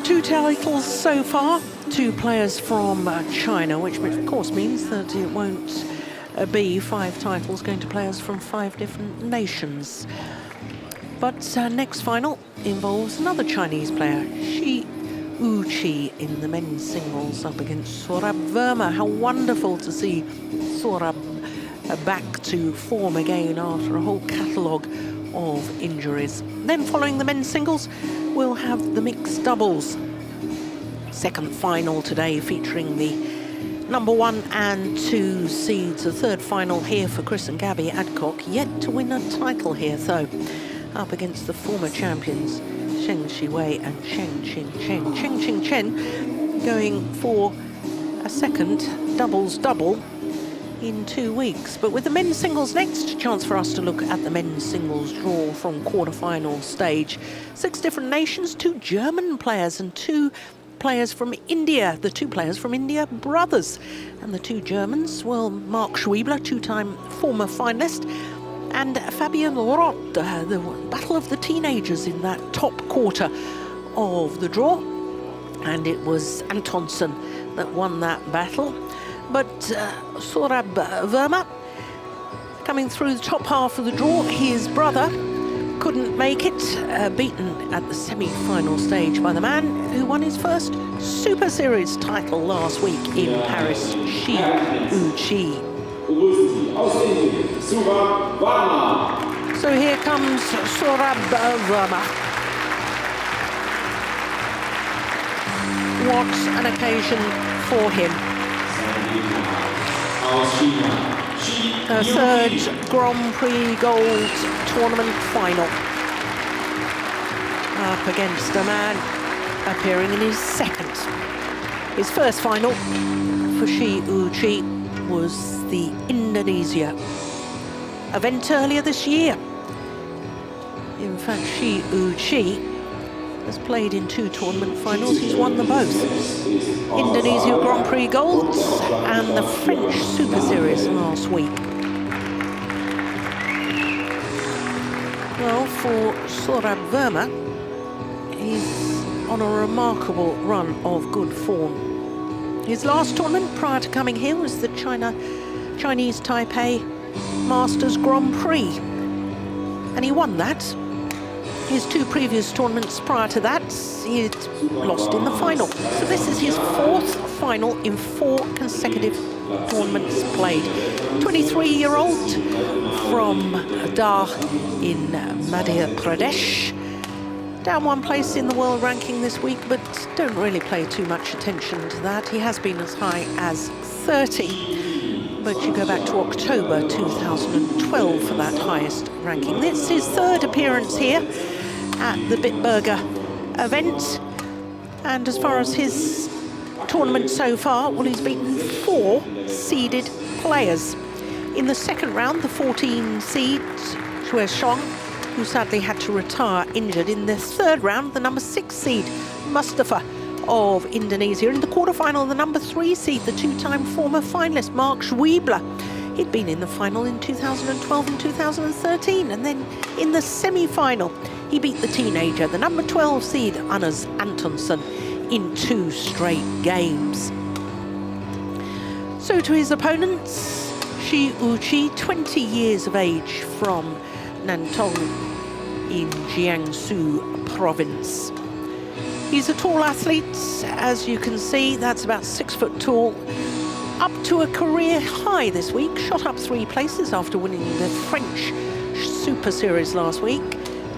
2 titles so far, 2 players from China, which of course means that it won't be 5 titles going to players from 5 different nations. But next final involves another Chinese player, Shi Yuqi, in the men's singles up against Sourabh Varma. How wonderful to see Sourabh back to form again after a whole catalogue of injuries. Then following the men's singles, we'll have the mixed doubles. Second final today featuring the number 1 and 2 seeds. A third final here for Chris and Gabby Adcock, yet to win a title here, though. Up against the former champions, Sheng Shiwei and Cheng Ching Chen. Cheng Ching Chen going for a second doubles double in 2 weeks. But with the men's singles next, chance for us to look at the men's singles draw from quarter-final stage. 6 different nations, 2 German players and 2 players from India. The 2 players from India, brothers. And the 2 Germans, well, Mark Schwiebler, 2-time former finalist, and Fabian Roth, the battle of the teenagers in that top quarter of the draw. And it was Antonsson that won that battle. But Sourabh Varma coming through the top half of the draw. His brother couldn't make it, beaten at the semi-final stage by the man who won his first Super Series title last week in Paris, Shi Yuqi. So here comes Sourabh Varma. What an occasion for him. A third Grand Prix Gold tournament final. Up against a man appearing in his second. His first final for Shi Yuqi was the Indonesia event earlier this year. In fact, Shi Yuqi has played in 2 tournament finals. He's won them both. Indonesia Grand Prix Golds and the French Super Series last week. Well, for Sourabh Varma, he's on a remarkable run of good form. His last tournament prior to coming here was the Chinese Taipei Masters Grand Prix, and he won that. His 2 previous tournaments prior to that, he'd lost in the final. So this is his 4th final in 4 consecutive tournaments played. 23-year-old from Dar in Madhya Pradesh. Down 1 place in the world ranking this week, but don't really pay too much attention to that. He has been as high as 30, but you go back to October 2012 for that highest ranking. This is his 3rd appearance here at the Bitburger event, and as far as his tournament so far, well, he's beaten 4 seeded players. In the second round, the 14 seed Xue Xiong, who sadly had to retire injured. In the third round, the number 6 seed Mustafa of Indonesia. In the quarterfinal, the number 3 seed, the 2-time former finalist Mark Schwiebler. He'd been in the final in 2012 and 2013, and then in the semi-final, he beat the teenager, the number 12 seed Anders Antonsson, in 2 straight games. So to his opponents, Shi Yuqi, 20 years of age, from Nantong in Jiangsu province. He's a tall athlete, as you can see. That's about 6 foot tall. Up to a career high this week, shot up 3 places after winning the French Super Series last week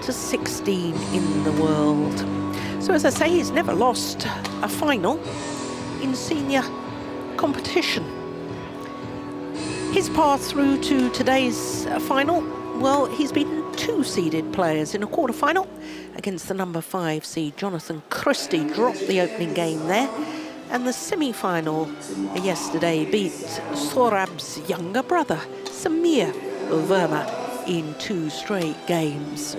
to 16 in the world. So as I say, he's never lost a final in senior competition. His path through to today's final, well, he's beaten 2 seeded players in a quarterfinal against the number 5 seed Jonathan Christie, dropped the opening game there, and the semi-final yesterday beat Sourabh's younger brother Samir Varma in 2 straight games.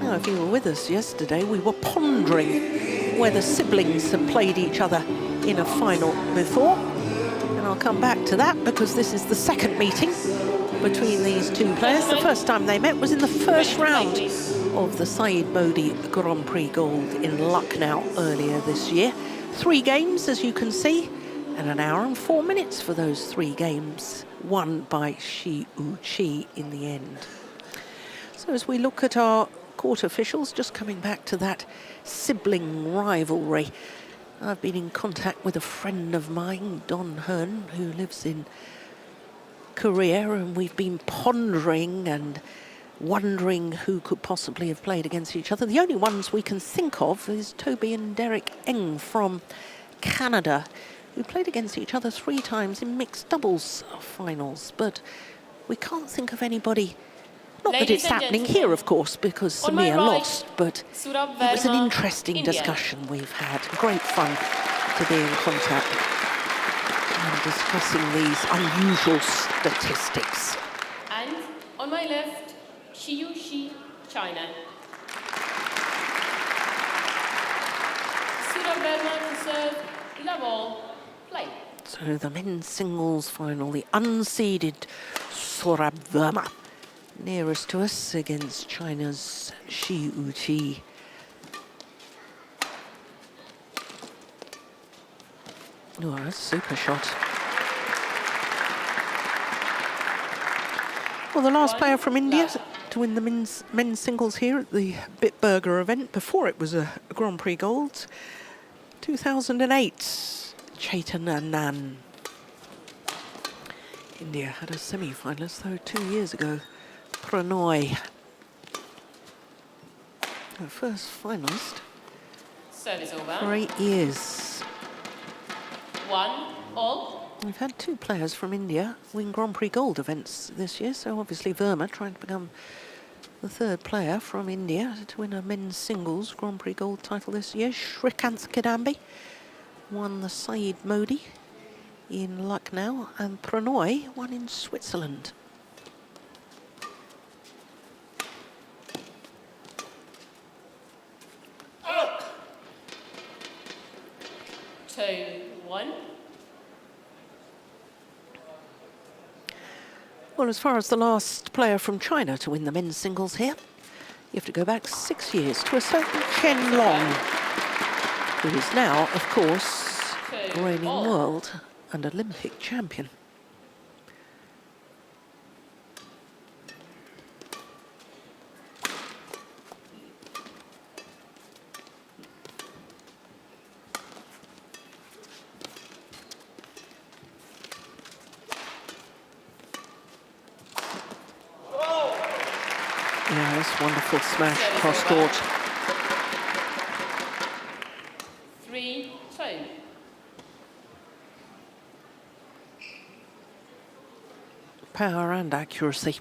Now, if you were with us yesterday, we were pondering whether siblings had played each other in a final before, and I'll come back to that because this is the second meeting between these 2 players. The first time they met was in the first round of the Saeed Modi Grand Prix Gold in Lucknow earlier this year. 3 games, as you can see, and 1 hour and 4 minutes for those 3 games, won by Shi Yuqi in the end. So as we look at our court officials, just coming back to that sibling rivalry, I've been in contact with a friend of mine, Don Hearn, who lives in Korea, and we've been pondering and wondering who could possibly have played against each other. The only ones we can think of is Toby and Derek Eng from Canada, who played against each other 3 times in mixed doubles finals, but we can't think of anybody. Not that it's happening here, of course, because Samir lost, but Sourabh it was an Varma, interesting India. discussion we've had. Great fun to be in contact and discussing these unusual statistics. And on my left, Shi Yuqi, China. Sourabh Varma to serve, love all, play. So the men's singles final, the unseeded Sourabh Varma, nearest to us against China's Shi Yuqi. Oh, a super shot. Well, the last player from India to win the men's singles here at the Bitburger event, before it was a Grand Prix Gold, 2008, Chetan Anand. India had a semi-finalist, though, 2 years ago. Prix, the first finalist Service over. for 8 years. 1-all. We've had 2 players from India win Grand Prix Gold events this year, so obviously Verma trying to become the 3rd player from India to win a men's singles Grand Prix Gold title this year. Shrikant Kidambi won the Saeed Modi in Lucknow, and Pranoy won in Switzerland. Two, 1. Well, as far as the last player from China to win the men's singles here, you have to go back 6 years to a certain Chen Long, who is now, of course, reigning world and Olympic champion. Yeah, this wonderful smash cross court. 3-2. Power and accuracy.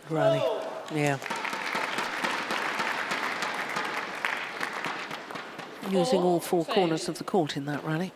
Good rally. Yeah. Using all 4 corners of the court in that rally.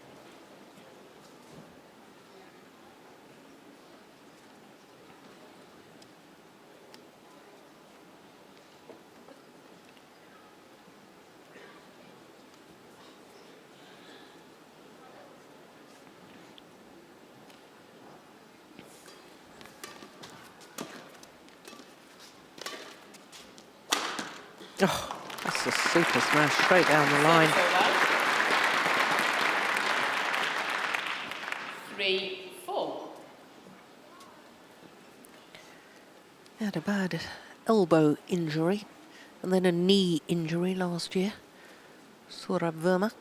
Oh, that's a super smash straight down the line. 3-4. He had a bad elbow injury and then a knee injury last year. Sourabh Varma.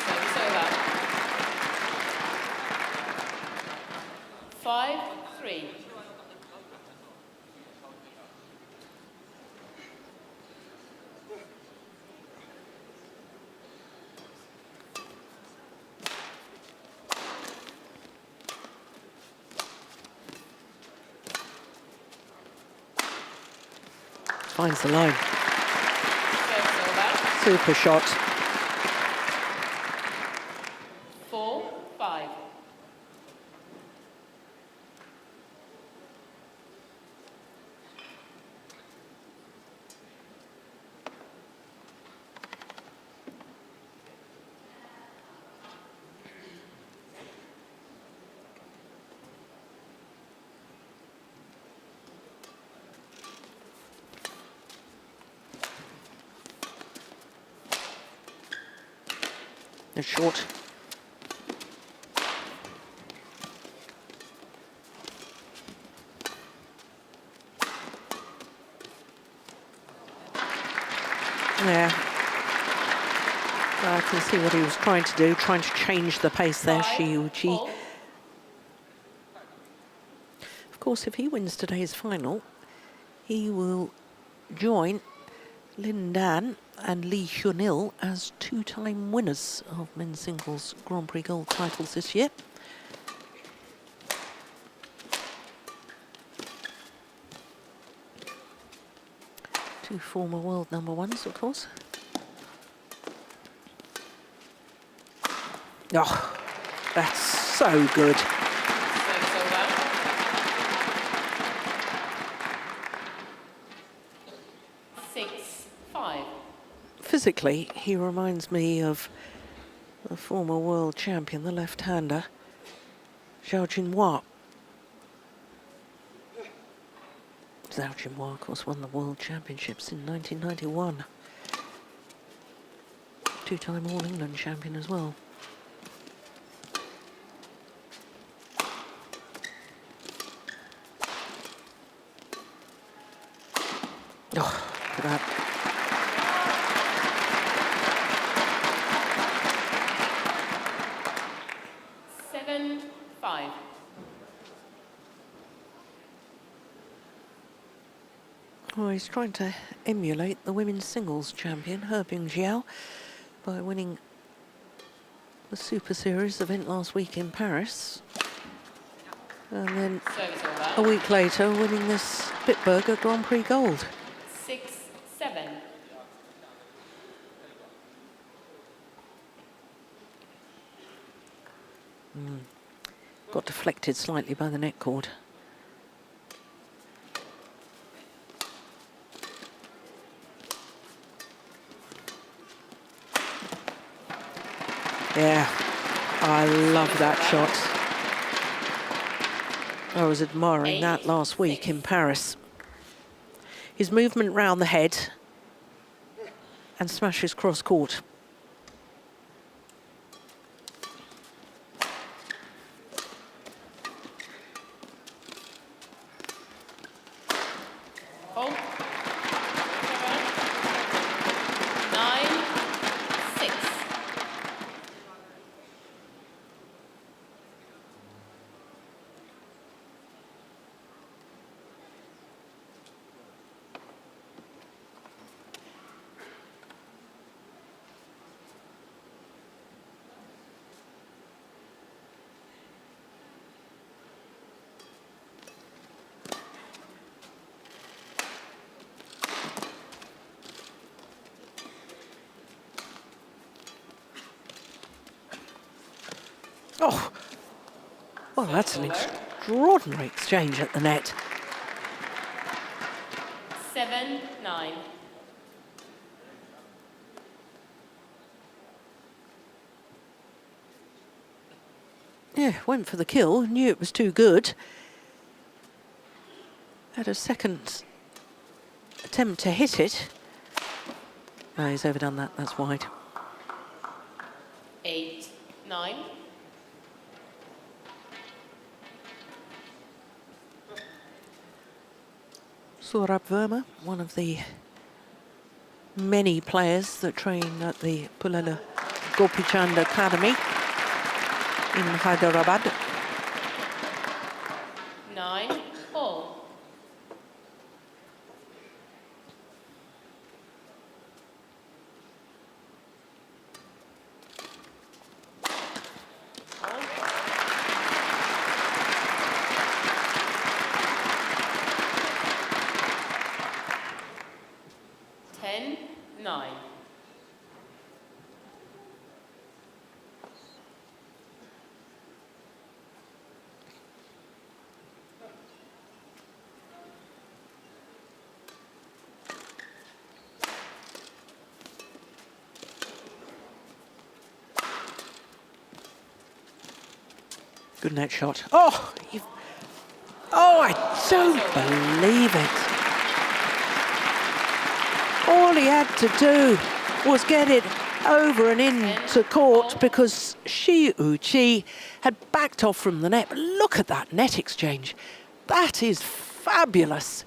Service over. 5-3. finds the line. Service over. Super shot. 4-5. It's short. Yeah. I can see what he was trying to do, trying to change the pace there, Shi Yuqi. Of course, if he wins today's final, he will join Lin Dan and Lee Hyun-il as two-time winners of men's singles Grand Prix gold titles this year. Two former world number ones, of course. Oh, that's so good. Service over. 6-5. Physically, he reminds me of the former world champion, the left-hander, Zhao Jinhua. Zhao Jinhua, of course, won the World Championships in 1991. Two-time All-England champion as well. Oh, look at that. Oh, he's trying to emulate the women's singles champion, He Bingjiao, by winning the Super Series event last week in Paris. And then a week later, winning this Bitburger Grand Prix gold. 6-7. Got deflected slightly by the net cord. Yeah, I love that shot. I was admiring that last week in Paris. His movement round the head and smashes cross court. Oh, well, that's an extraordinary exchange at the net. 7-9. Yeah, went for the kill, knew it was too good. Had a second attempt to hit it. No, he's overdone that, that's wide. 8-9. Sourabh Varma, one of the many players that train at the Pulala Gopichand Academy in Hyderabad. 9-4. Good net shot. Oh, oh, I don't believe it. All he had to do was get it over and into court because Shi Yuqi had backed off from the net. But look at that net exchange. That is fabulous.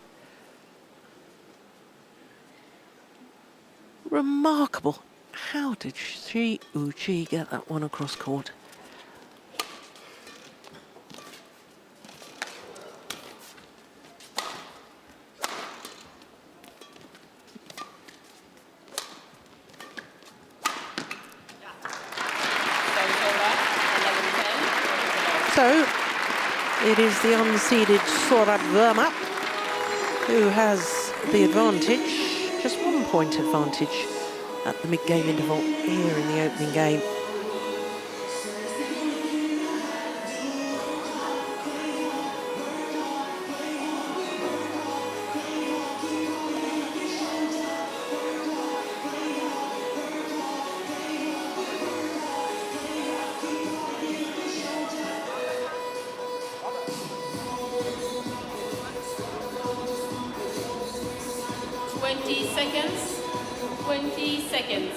Remarkable. How did Shi Yuqi get that one across court? So, it is the unseeded Sourabh Varma who has the advantage, just 1 point advantage at the mid-game interval here in the opening game. Seconds. 20 seconds.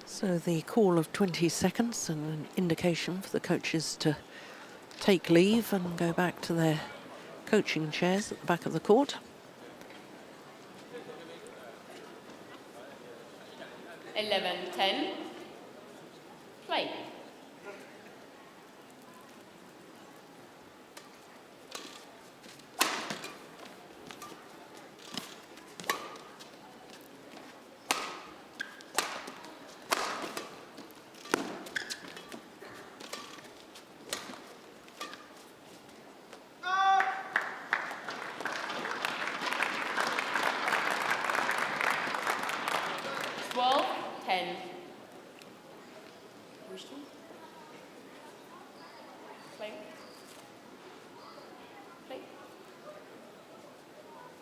So the call of 20 seconds and an indication for the coaches to take leave and go back to their coaching chairs at the back of the court. 11-10. Play.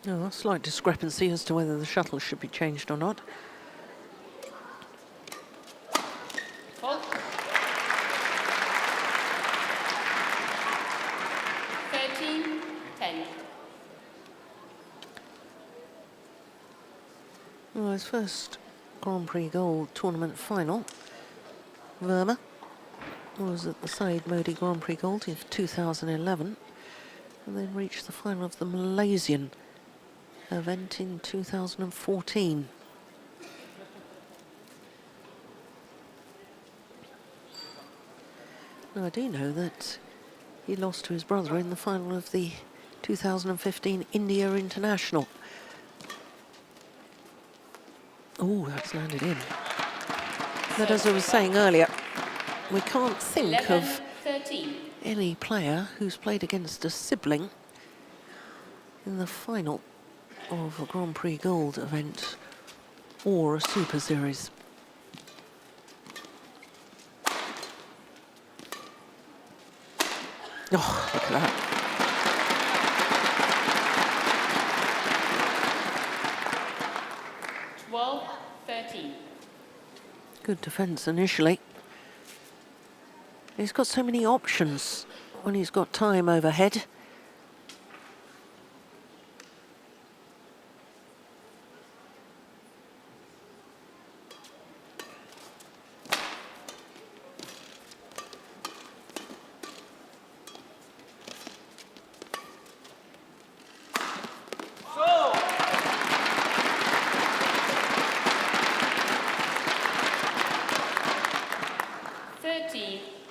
Oh, a slight discrepancy as to whether the shuttle should be changed or not. Fault. 13-10. Well, his first Grand Prix Gold tournament final, Varma, was at the Said Modi Grand Prix Gold in 2011, and then reached the final of the Malaysian event in 2014. Now, I do know that he lost to his brother in the final of the 2015 India International. Oh, that's landed in. But as I was saying earlier, we can't think 11, of 13. any player who's played against a sibling in the final of a Grand Prix Gold event or a Super Series. Oh, look at that. Well, 13. Good defence initially. He's got so many options when he's got time overhead.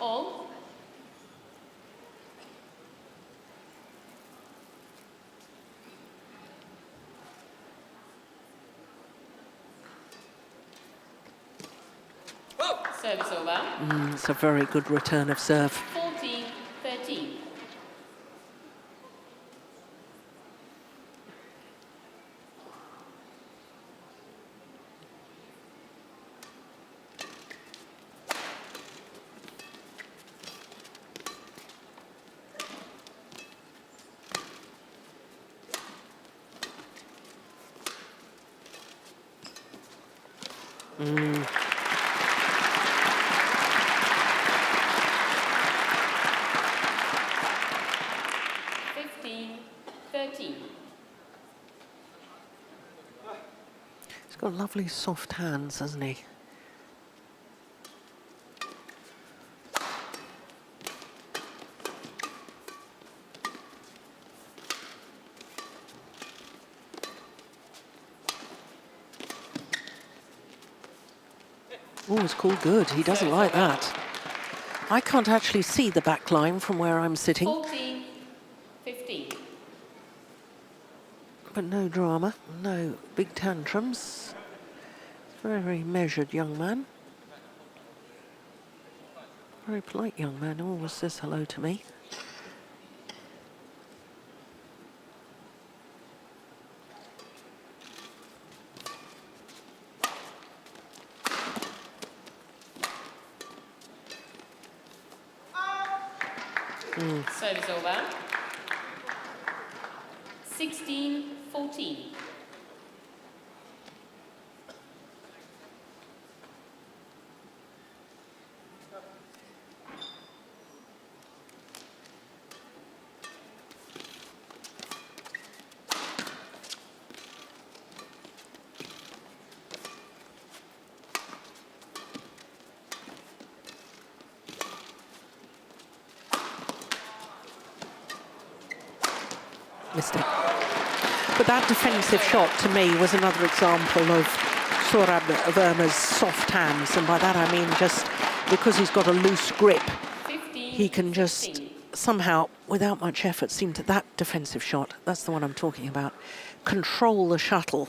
All. Service over. It's a very good return of serve. 14-13. Mm. 15-14. got lovely soft hands, hasn't he? Oh, it's called good. He doesn't like that. I can't actually see the back line from where I'm sitting. 14-15. But no drama, no big tantrums. Very measured young man. Very polite young man, always says hello to me. Service over. 16-14. Missed it. But that defensive shot, to me, was another example of Sourabh Varma's soft hands. And by that I mean just because he's got a loose grip, he can just somehow, without much effort, seem to, that defensive shot, that's the one I'm talking about, control the shuttle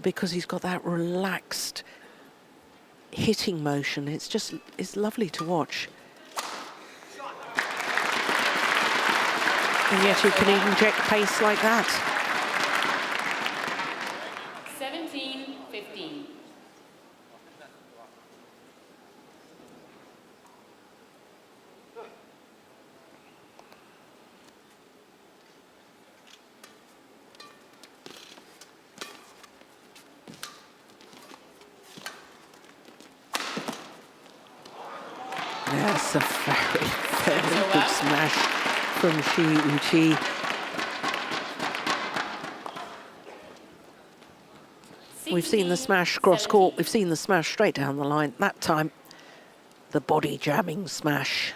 because he's got that relaxed hitting motion. It's just, it's lovely to watch. And yet he can inject pace like that. 17-15. That's a very, very good smash from Shi Yuqi. We've seen the smash cross court, we've seen the smash straight down the line. That time, the body jamming smash.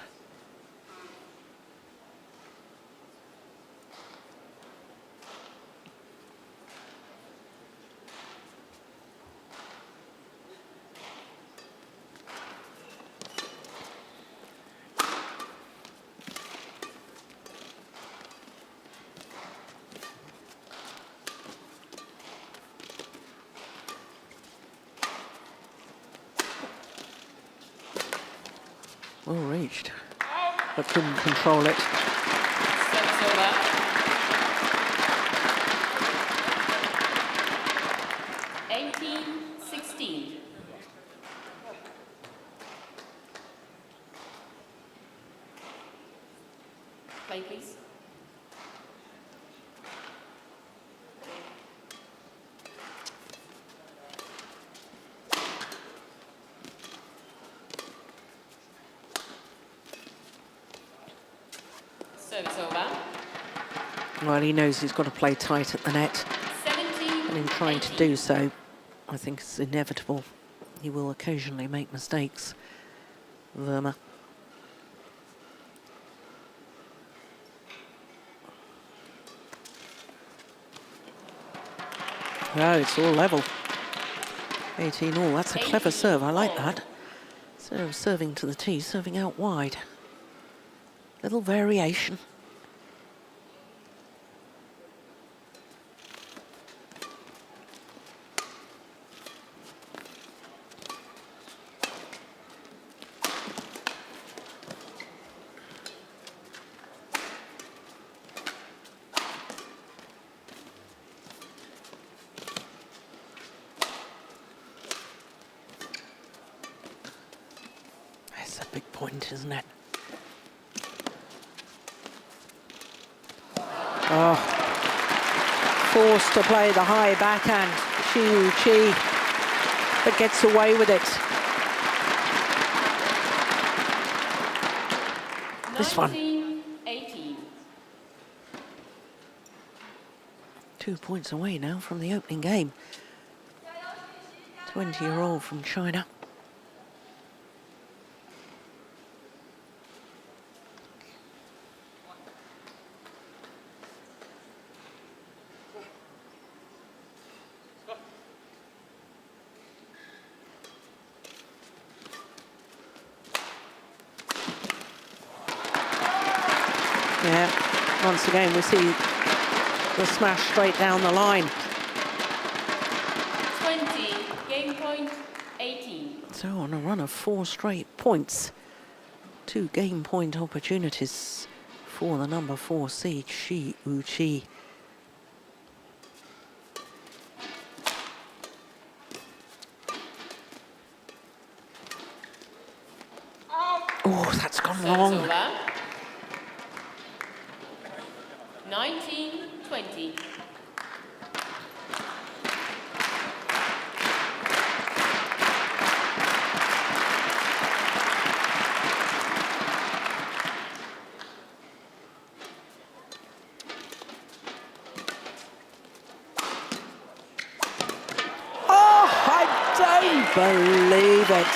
Well reached, but couldn't control it. Service over. 18-16. Play, please. Service over. Well, he knows he's got to play tight at the net. 17. And in trying to do so, I think it's inevitable. He will occasionally make mistakes, Varma. Oh, it's all level. 18 all, that's a clever serve, I like that. So serving to the tee, serving out wide. Little variation. It's a big point, isn't it? Oh, forced to play the high backhand, Shi Yuqi, but gets away with it. This one. 18. 2 points away now from the opening game. 20-year-old from China. Yeah, once again we see the smash straight down the line. 20, game point 18. So on a run of 4 straight points, 2 game point opportunities for the number 4 seed, Shi Yuqi. Oh, that's gone wrong. Over. 19, 20. Oh, I don't believe it.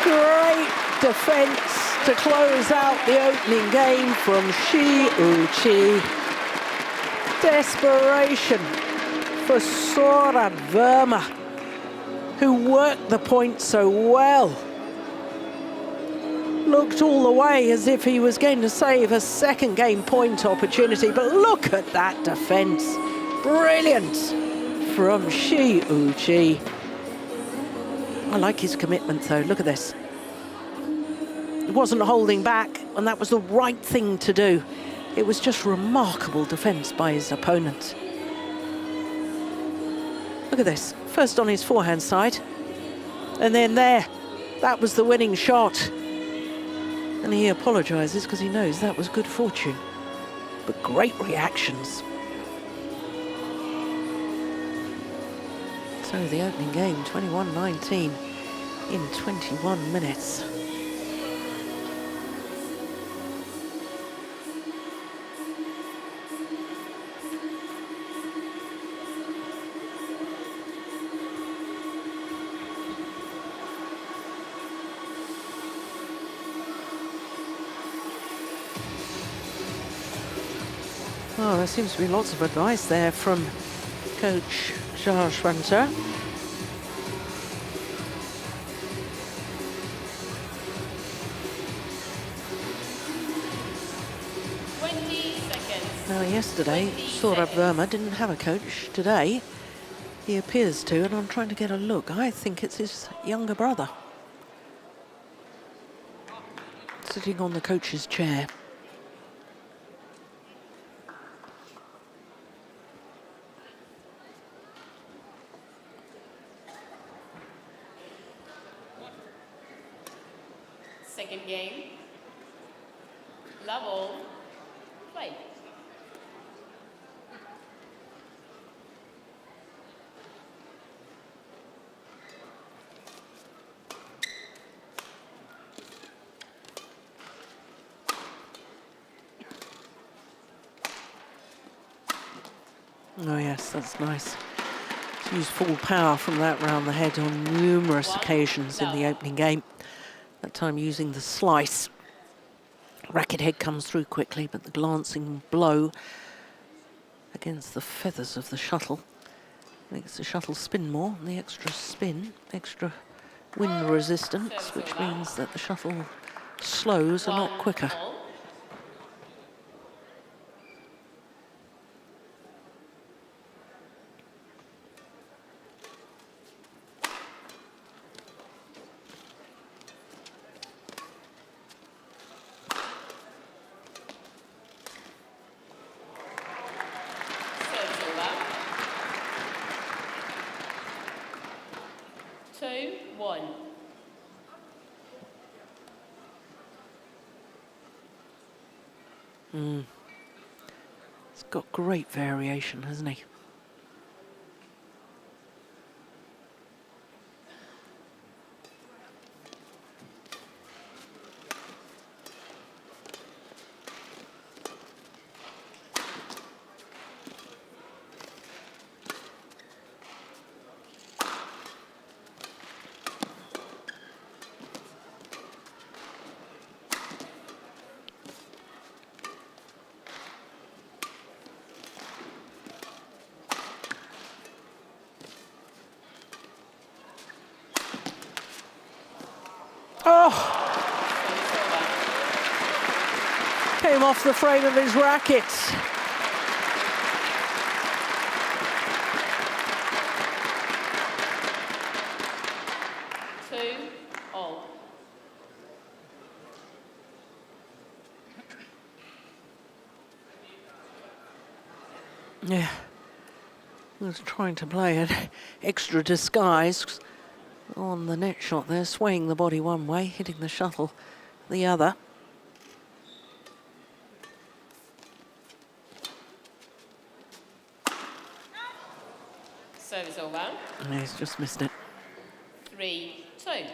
Great defense to close out the opening game from Shi Yuqi. Desperation for Sourabh Varma, who worked the point so well. Looked all the way as if he was going to save a second game point opportunity, but look at that defense. Brilliant from Shi Yuqi. I like his commitment though, look at this. He wasn't holding back, and that was the right thing to do. It was just remarkable defense by his opponent. Look at this, first on his forehand side, and then there, that was the winning shot. And he apologizes because he knows that was good fortune. But great reactions. So the opening game, 21-19 in 21 minutes. Oh, there seems to be lots of advice there from Coach Schwenter. Now, yesterday, Sourabh Varma didn't have a coach. Today, he appears to, and I'm trying to get a look. I think it's his younger brother sitting on the coach's chair. Second game. Level. Play. Oh yes, that's nice. He's used full power from that round the head on numerous occasions in the opening game. That time using the slice. Racket head comes through quickly, but the glancing blow against the feathers of the shuttle makes the shuttle spin more, and the extra spin, extra wind resistance, which means that the shuttle slows a lot quicker. He's got great variation, hasn't he? Oh! Came off the frame of his racket. Yeah, he was trying to play an extra disguise on the net shot there, swaying the body one way, hitting the shuttle the other. Service over. And he's just missed it. 3-2.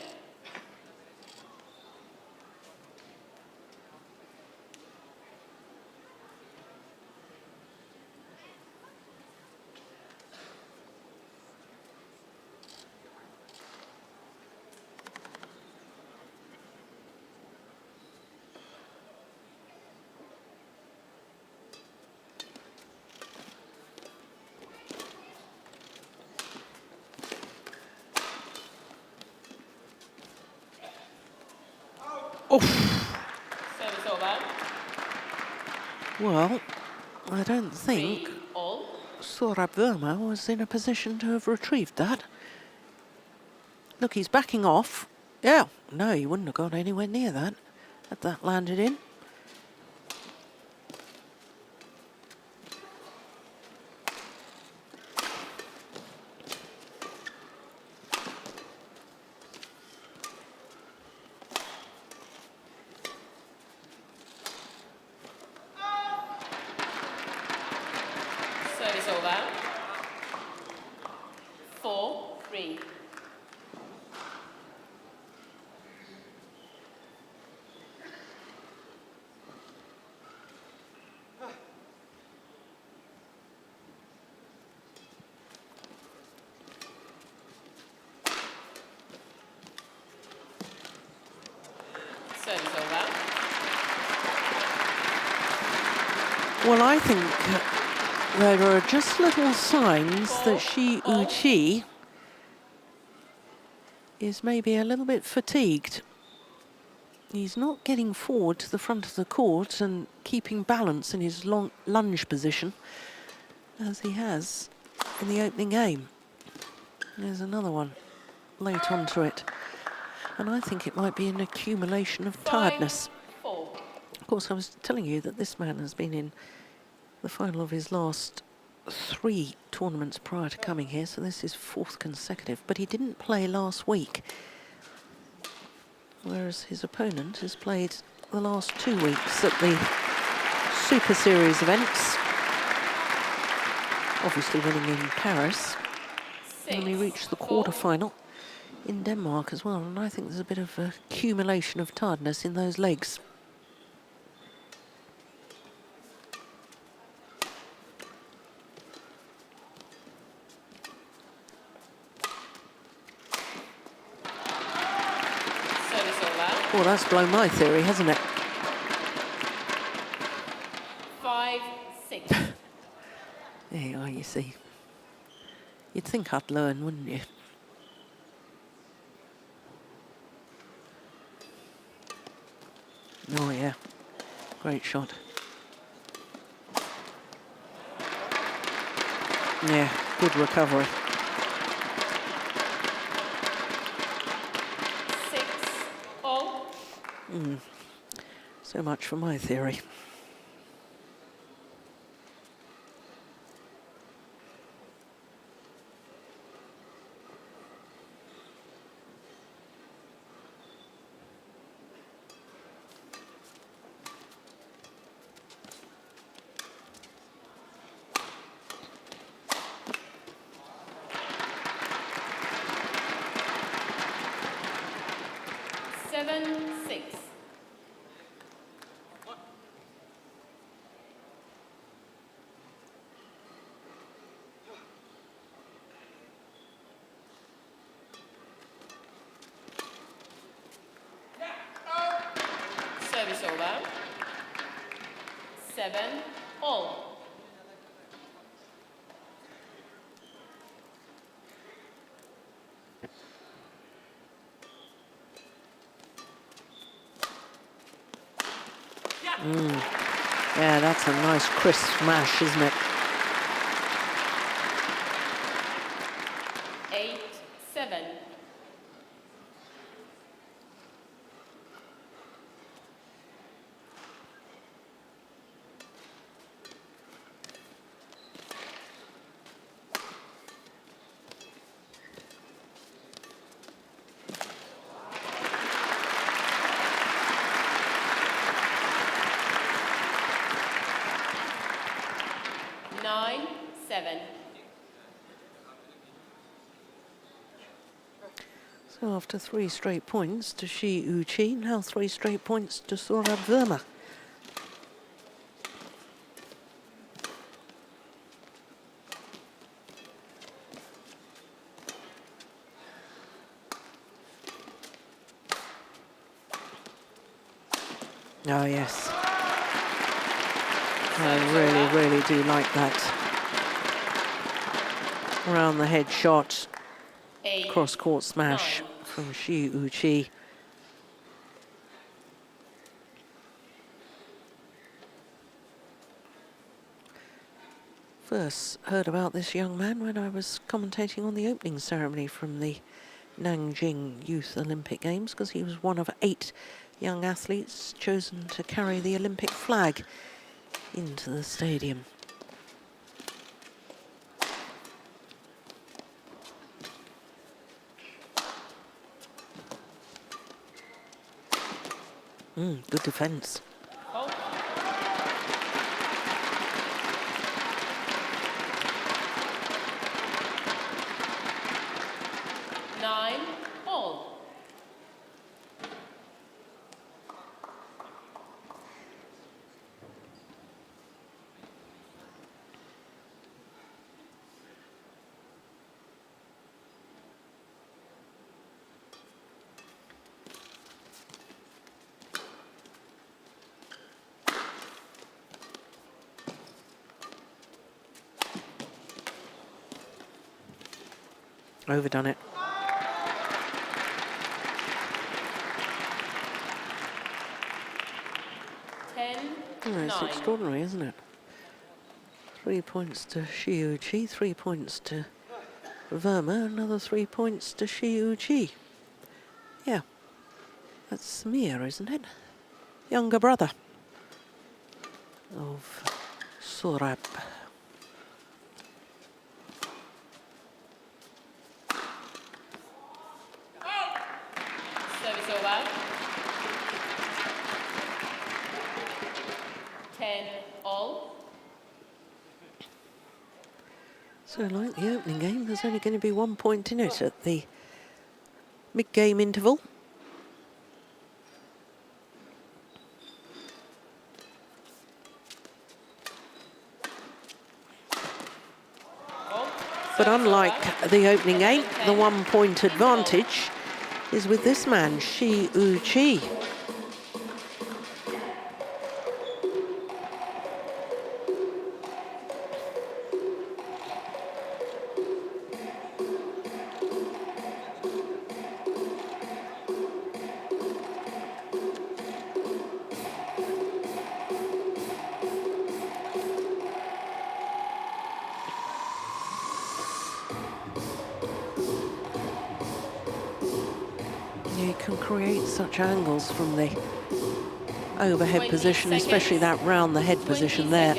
Oh! Service over. Well, I don't think 3-all. Sourabh Varma was in a position to have retrieved that. Look, he's backing off. Yeah, no, he wouldn't have got anywhere near that had that landed in. Service over. 4-3. Service over. Well, I think there are just little signs that Shi Yuqi is maybe a little bit fatigued. He's not getting forward to the front of the court and keeping balance in his long lunge position as he has in the opening game. There's another one late onto it. And I think it might be an accumulation of tiredness. 5-4. Of course, I was telling you that this man has been in the final of his last 3 tournaments prior to coming here, so this is 4th consecutive, but he didn't play last week, whereas his opponent has played the last 2 weeks at the Super Series events, obviously winning in Paris, and he reached the quarter-final in Denmark as well, and I think there's a bit of accumulation of tiredness in those legs. Well, that's blown my theory, hasn't it? 5-6. There you are, you see. You'd think I'd learn, wouldn't you? Oh, yeah. Great shot. Yeah, good recovery. 6-all. So much for my theory. Service over. 7-all. Yeah, that's a nice crisp smash, isn't it? 8-7. So after 3 straight points to Shi Yuqi, now 3 straight points to Sourabh Varma. Oh, yes. I really, really do like that. Around the head shot, cross-court smash from Shi Yuqi. First heard about this young man when I was commentating on the opening ceremony from the Nanjing Youth Olympic Games, because he was one of 8 young athletes chosen to carry the Olympic flag into the stadium. Good defense. Overdone it. It's extraordinary, isn't it? 3 points to Shi Yuqi, 3 points to Varma, another 3 points to Shi Yuqi. Yeah, that's Samir, isn't it? Younger brother of Sourabh. Service over. 10-all. So like the opening game, there's only going to be 1 point in it at the mid-game interval. But unlike the opening 8, the 1 point advantage is with this man, Shi Yuqi. You can create such angles from the overhead position, especially that round the head position there.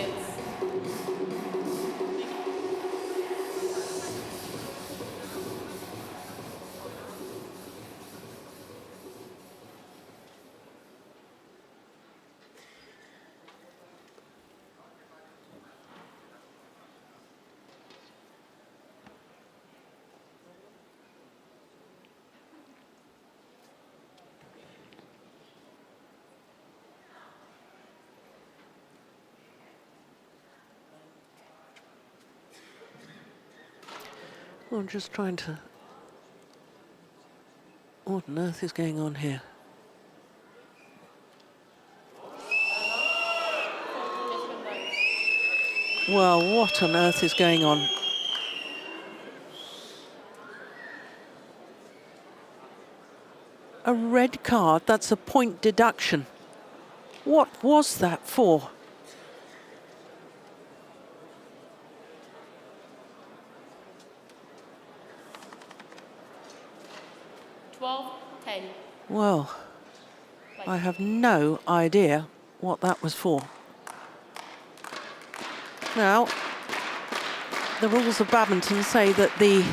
I'm just trying to... What on earth is going on here? Well, what on earth is going on? A red card, that's a point deduction. What was that for? Well, I have no idea what that was for. Now, the rules of badminton say that the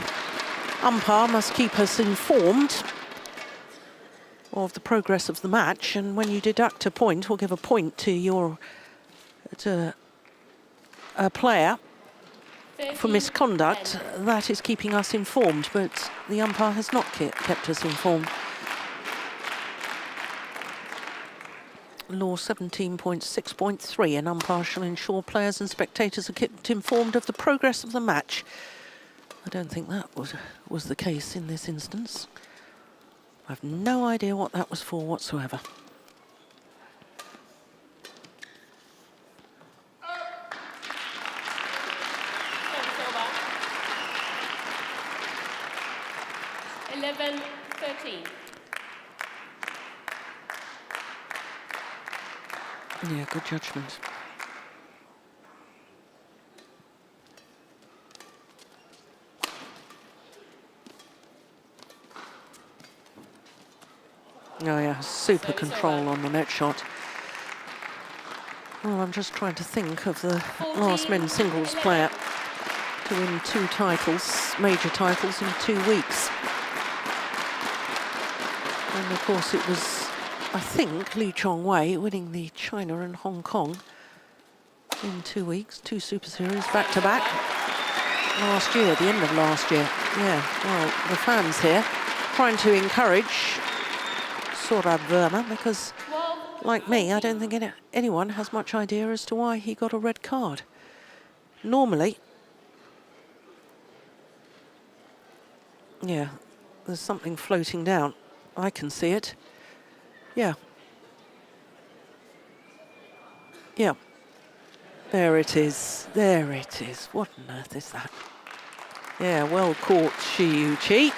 umpire must keep us informed of the progress of the match, and when you deduct a point or give a point to a player for misconduct, that is keeping us informed, but the umpire has not kept us informed. Law 17.6.3, an umpire shall ensure players and spectators are kept informed of the progress of the match. I don't think that was the case in this instance. I have no idea what that was for whatsoever. Yeah, good judgment. Oh yeah, super control on the net shot. Well, I'm just trying to think of the last men's singles player to win 2 titles, major titles in 2 weeks. And of course it was, I think, Lee Chong-wei winning the China and Hong Kong in 2 weeks, 2 Super Series back to back. Last year, the end of last year. Yeah, well, the fans here trying to encourage Sourabh Varma, because, like me, I don't think anyone has much idea as to why he got a red card. Normally, yeah, there's something floating down. I can see it. Yeah. Yeah. There it is. There it is. What on earth is that? Yeah, well caught, Shi Yuqi.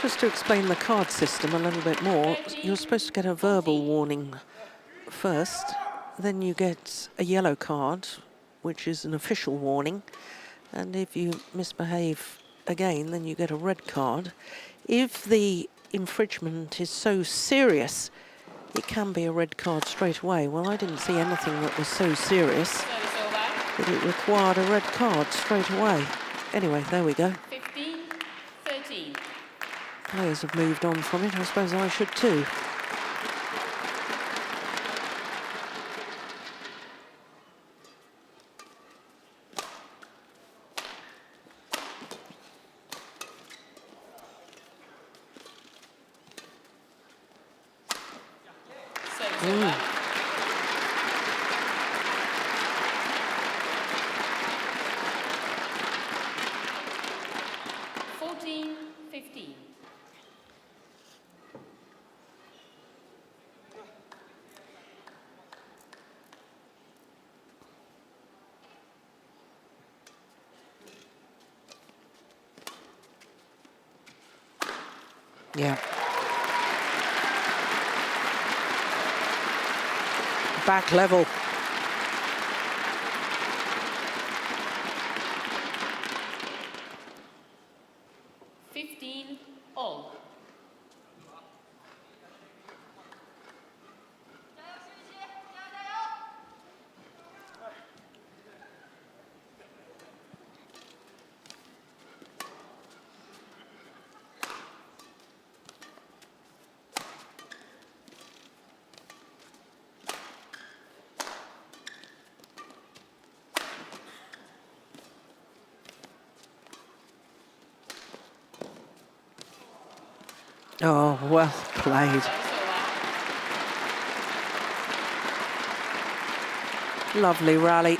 Just to explain the card system a little bit more, you're supposed to get a verbal warning first, then you get a yellow card, which is an official warning, and if you misbehave again, then you get a red card. If the infringement is so serious, it can be a red card straight away. Well, I didn't see anything that was so serious that it required a red card straight away. Anyway, there we go. 15-13. Players have moved on from it. I suppose I should too. So 14-15. Yeah. Back level. All. Oh, well played. Lovely rally.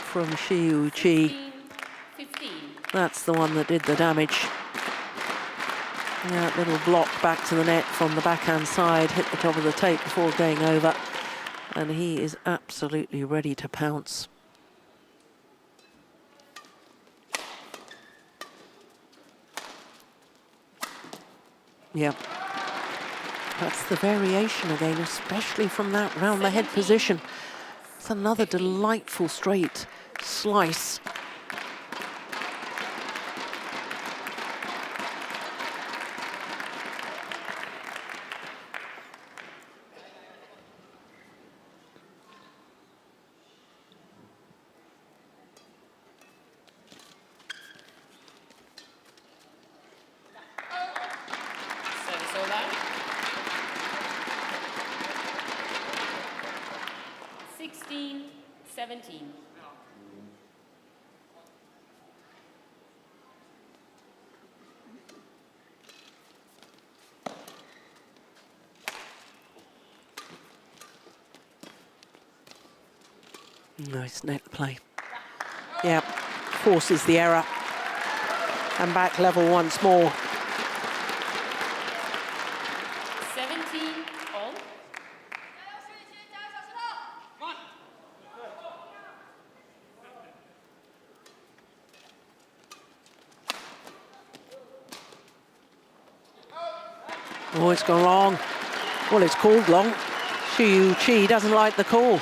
from Shi Yuqi. 15. That's the one that did the damage. That little block back to the net from the backhand side, hit the top of the tape before going over. And he is absolutely ready to pounce. Yeah. That's the variation again, especially from that round the head position. It's another delightful straight slice. Service over. 16-17. Nice net play. Yeah, forces the error. And back level once more. 17 all. Oh, it's gone long. Well, it's called long. Shi Yuqi doesn't like the call.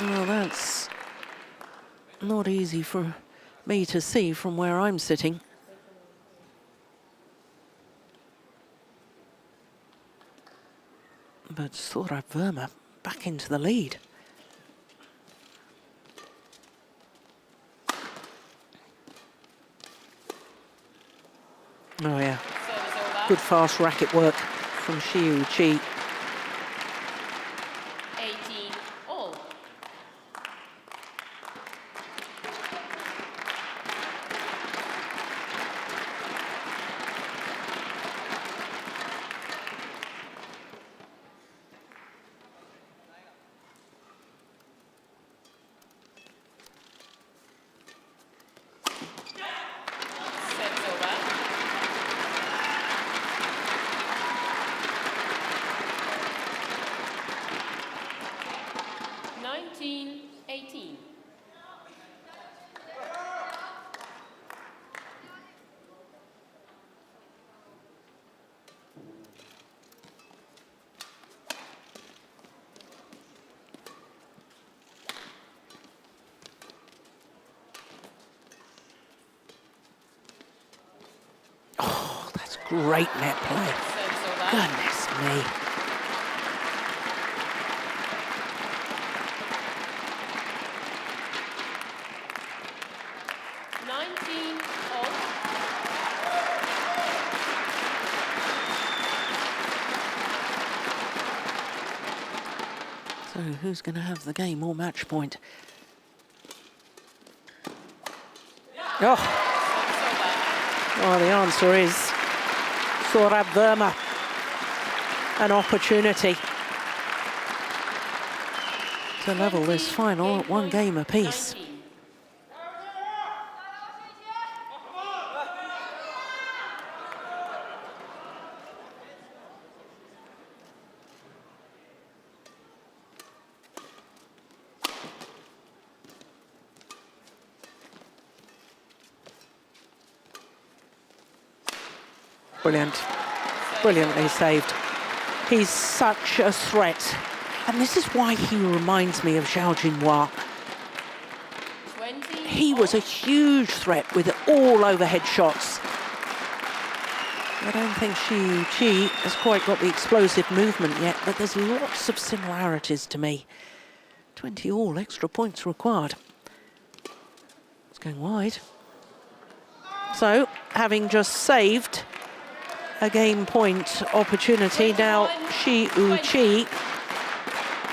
18-17. Well, that's not easy for me to see from where I'm sitting. But Sourabh Varma back into the lead. Oh yeah, Service over. good fast racket work from Shi Yuqi. 18 all. Service over. 19-18. Oh, that's great net play. Service over. Goodness me. 19 all. So who's going to have the game or match point? Oh, Service over. well, the answer is Sourabh Varma. An opportunity to level this final at one game apiece. 19. Brilliant. Brilliantly saved. He's such a threat. And this is why he reminds me of Zhao Jinhua. 20 He was a huge threat with all overhead shots. I don't think Shi Yuqi has quite got the explosive movement yet, but there's lots of similarities to me. 20 all, extra points required. It's going wide. So, having just saved a game point opportunity, now Shi Yuqi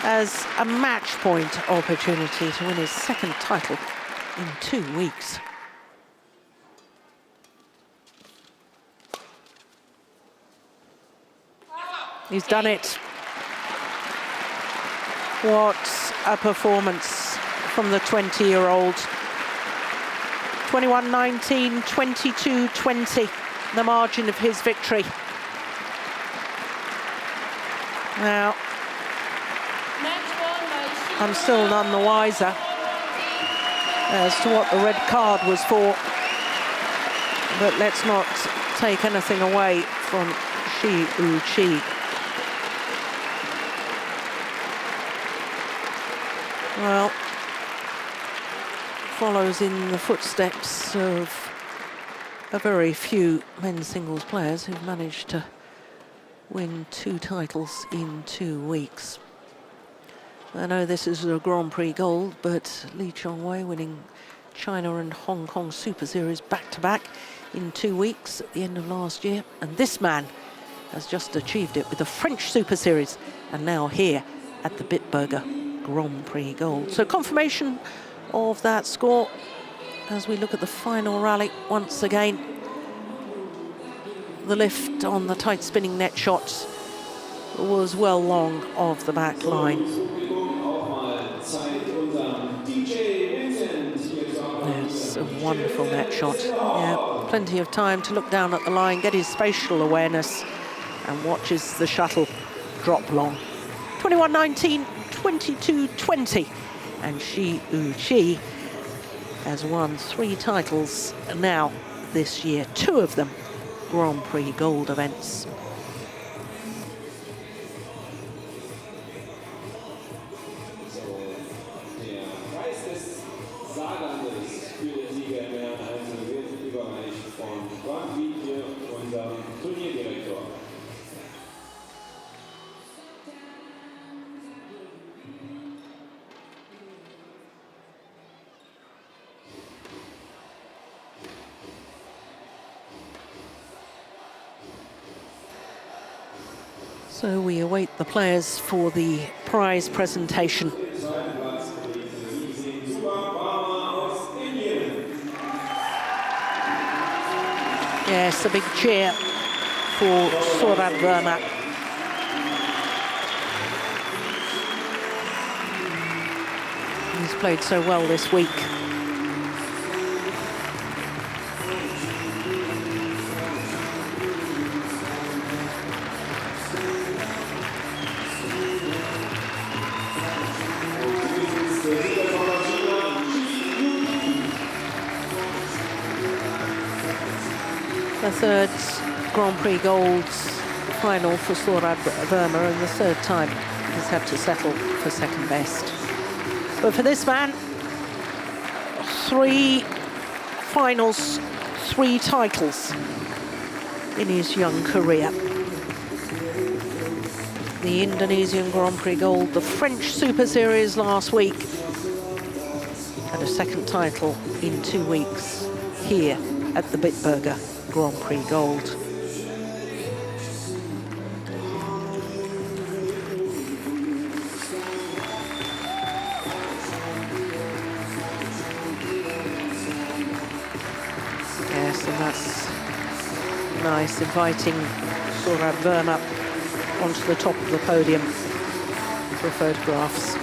has a match point opportunity to win his second title in 2 weeks. He's done it. What a performance from the 20-year-old. 21-19, 22-20, the margin of his victory. Now, I'm still none the wiser as to what the red card was for, but let's not take anything away from Shi Yuqi. Well, follows in the footsteps of a very few men's singles players who've managed to win 2 titles in 2 weeks. I know this is a Grand Prix gold, but Li Chongwei winning China and Hong Kong Super Series back-to-back in 2 weeks at the end of last year. And this man has just achieved it with the French Super Series and now here at the Bitburger Grand Prix gold. So confirmation of that score as we look at the final rally once again. The lift on the tight spinning net shots was well long of the back line. It's a wonderful net shot. Yeah, plenty of time to look down at the line, get his spatial awareness, and watches the shuttle drop long. 21-19, 22-20, and Shi Yuqi has won 3 titles now this year, 2 of them Grand Prix gold events. So we await the players for the prize presentation. Yes, a big cheer for Sourabh Varma. He's played so well this week. The third Grand Prix gold final for Sourabh Varma, and the third time he's had to settle for second best. But for this man, 3 finals, 3 titles in his young career. The Indonesian Grand Prix gold, the French Super Series last week, and a second title in 2 weeks here at the Bitburger Grand Prix gold. Yes, and that's nice, inviting Sourabh Varma onto the top of the podium for photographs.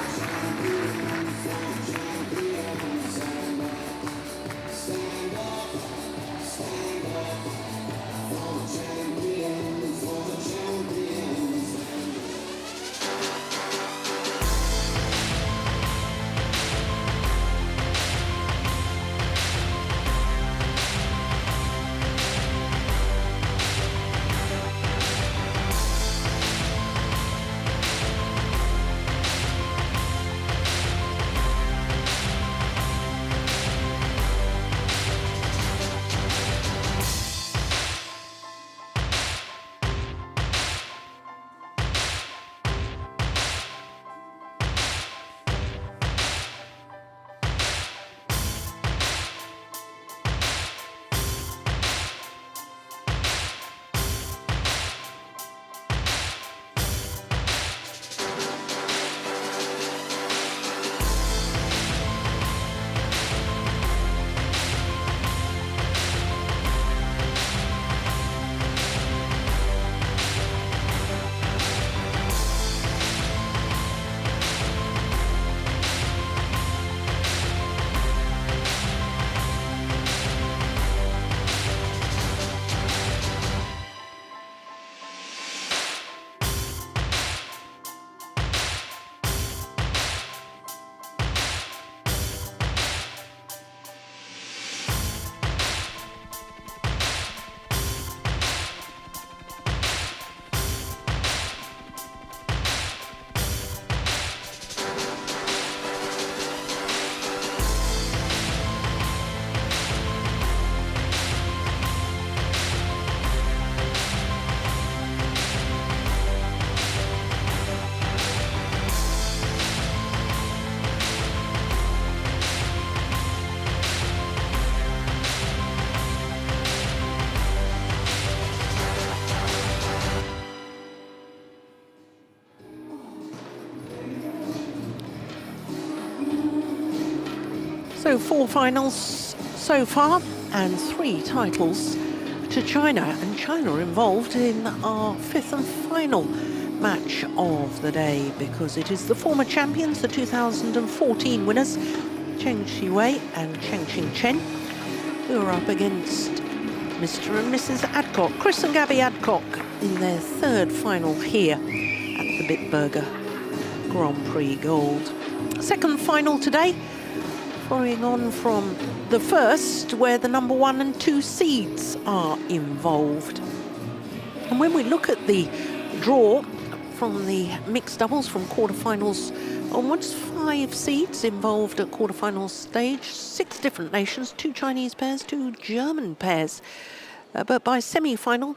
So 4 finals so far and 3 titles to China. And China involved in our 5th and final match of the day, because it is the former champions, the 2014 winners, Cheng Shiwei and Cheng Qing Chen, who are up against Mr. and Mrs. Adcock, Chris and Gabby Adcock, in their 3rd final here at the Bitburger Grand Prix Gold. 2nd final today, following on from the first, where the number 1 and 2 seeds are involved. And when we look at the draw from the mixed doubles from quarterfinals onwards, 5 seeds involved at quarterfinal stage, 6 different nations, 2 Chinese pairs, 2 German pairs. But by semi-final,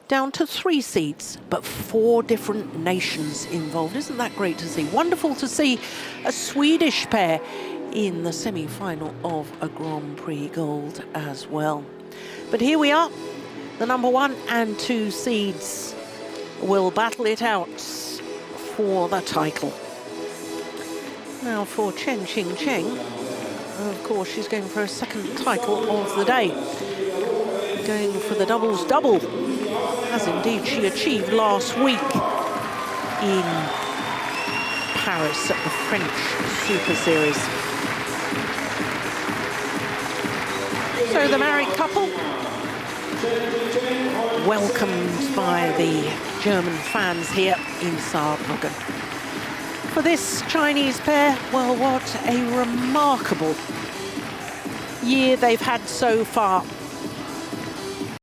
down to 3 seeds, but 4 different nations involved. Isn't that great to see? Wonderful to see a Swedish pair in the semi-final of a Grand Prix Gold as well. But here we are, the number 1 and 2 seeds will battle it out for the title. Now for Chen Qing Chen, of course she's going for a 2nd title of the day. Going for the doubles double, as indeed she achieved last week in Paris at the French Superseries. So the married couple, welcomed by the German fans here in Saarbrücken. For this Chinese pair, well, what a remarkable year they've had so far.